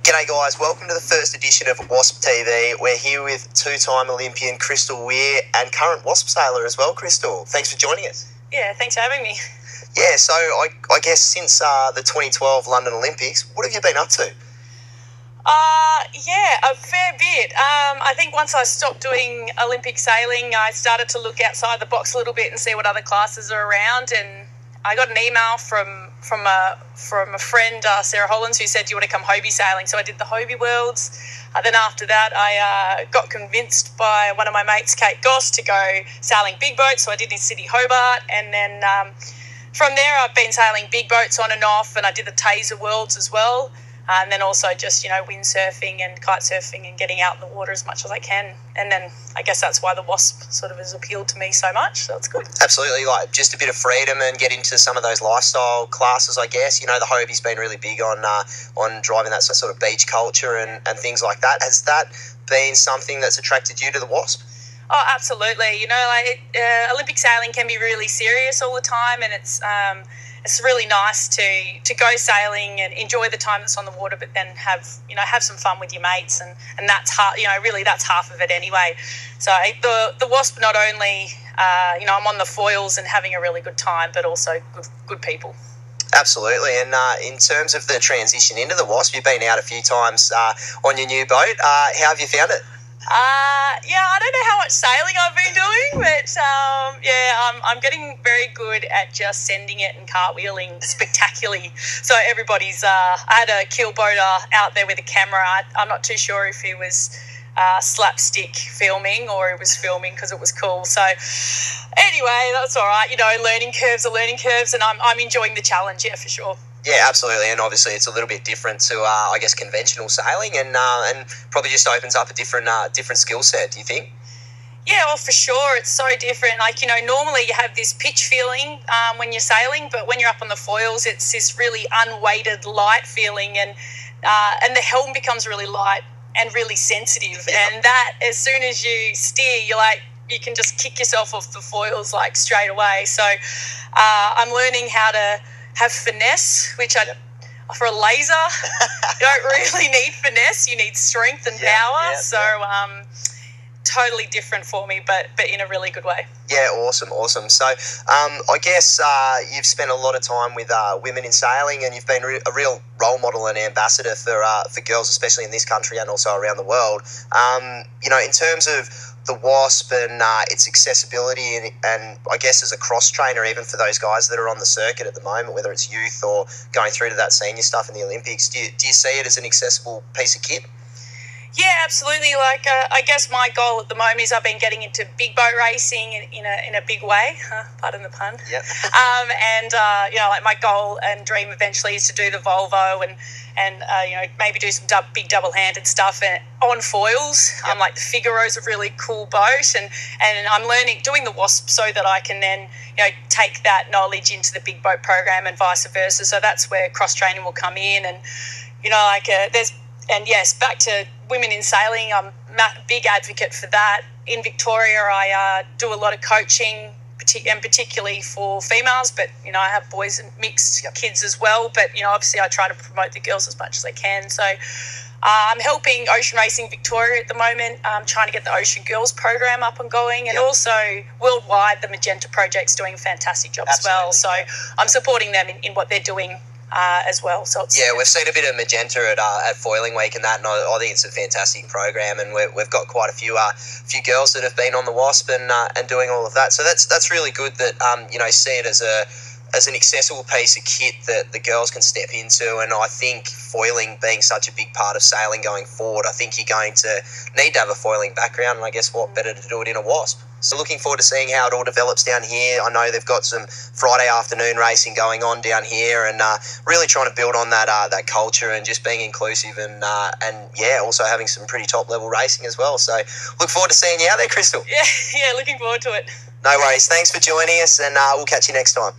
G'day guys, welcome to the first edition of WASZP TV. We're here with two-time Olympian Krystal Weir and current WASZP sailor as well, Krystal. Thanks for joining us. Yeah, thanks for having me. Yeah, so I guess since the 2012 London Olympics, what have you been up to? A fair bit. I think once I stopped doing Olympic sailing, I started to look outside the box a little bit and see what other classes are around. And I got an email from a friend, Sarah Hollands, who said, "Do you want to come Hobie sailing?" So I did the Hobie Worlds. Then after that, I got convinced by one of my mates, Kate Goss, to go sailing big boats. So I did in Sydney Hobart, and then from there I've been sailing big boats on and off, and I did the Taser Worlds as well. And then also just, windsurfing and kite surfing and getting out in the water as much as I can. And then I guess that's why the WASZP sort of has appealed to me so much. So it's good. Absolutely, like just a bit of freedom and get into some of those lifestyle classes, I guess. The Hobie's been really big on driving that sort of beach culture and things like that. Has that been something that's attracted you to the WASZP? Oh, absolutely. Olympic sailing can be really serious all the time, and it's really nice to go sailing and enjoy the time that's on the water, but then have some fun with your mates, and that's that's half of it anyway. So the WASZP, not only I'm on the foils and having a really good time, but also good people. Absolutely, and in terms of the transition into the WASZP, you've been out a few times on your new boat. How have you found it? I don't know how much sailing I've been doing, but I'm getting very good at just sending it and cartwheeling spectacularly. So everybody's, I had a keel boater out there with a camera. I'm not too sure if he was slapstick filming or it was filming because it was cool. So anyway, that's all right. Learning curves are learning curves, and I'm enjoying the challenge, yeah, for sure. Yeah, absolutely, and obviously it's a little bit different to, conventional sailing, and probably just opens up a different skill set. Do you think? Yeah, well, for sure, it's so different. Normally you have this pitch feeling when you're sailing, but when you're up on the foils, it's this really unweighted light feeling, and the helm becomes really light and really sensitive, and that as soon as you steer, you can just kick yourself off the foils straight away. So I'm learning how to have finesse, which for a laser, you don't really need finesse. You need strength and power. So totally different for me, but in a really good way. Yeah, awesome. So I guess you've spent a lot of time with women in sailing, and you've been a real role model and ambassador for girls, especially in this country and also around the world. In terms of the WASZP and its accessibility, and I guess as a cross trainer, even for those guys that are on the circuit at the moment, whether it's youth or going through to that senior stuff in the Olympics, do you see it as an accessible piece of kit? Yeah, absolutely. I guess my goal at the moment is I've been getting into big boat racing in a big way. Pardon the pun. Yep. My goal and dream eventually is to do the Volvo and maybe do some big double-handed stuff on foils. Yep. The Figaro's a really cool boat, and I'm doing the WASZP so that I can then take that knowledge into the big boat program and vice versa. So that's where cross training will come in, and yes, back to women in sailing, I'm a big advocate for that. In Victoria, I do a lot of coaching, and particularly for females, but, I have boys and mixed kids as well. But, obviously I try to promote the girls as much as I can. So I'm helping Ocean Racing Victoria at the moment. I'm trying to get the Ocean Girls program up and going. And also worldwide, the Magenta Project's doing a fantastic job as well. So I'm supporting them in what they're doing as well. So we've seen a bit of Magenta at Foiling Week and that, and I think it's a fantastic program, and we've got quite a few girls that have been on the WASZP and doing all of that. So that's really good that see it as an accessible piece of kit that the girls can step into. And I think foiling being such a big part of sailing going forward, I think you're going to need to have a foiling background, and I guess what better to do it in a WASZP. So looking forward to seeing how it all develops down here. I know they've got some Friday afternoon racing going on down here, and really trying to build on that culture and just being inclusive, and also having some pretty top level racing as well. So look forward to seeing you out there, Krystal. Yeah, looking forward to it. No worries. Thanks for joining us, and we'll catch you next time.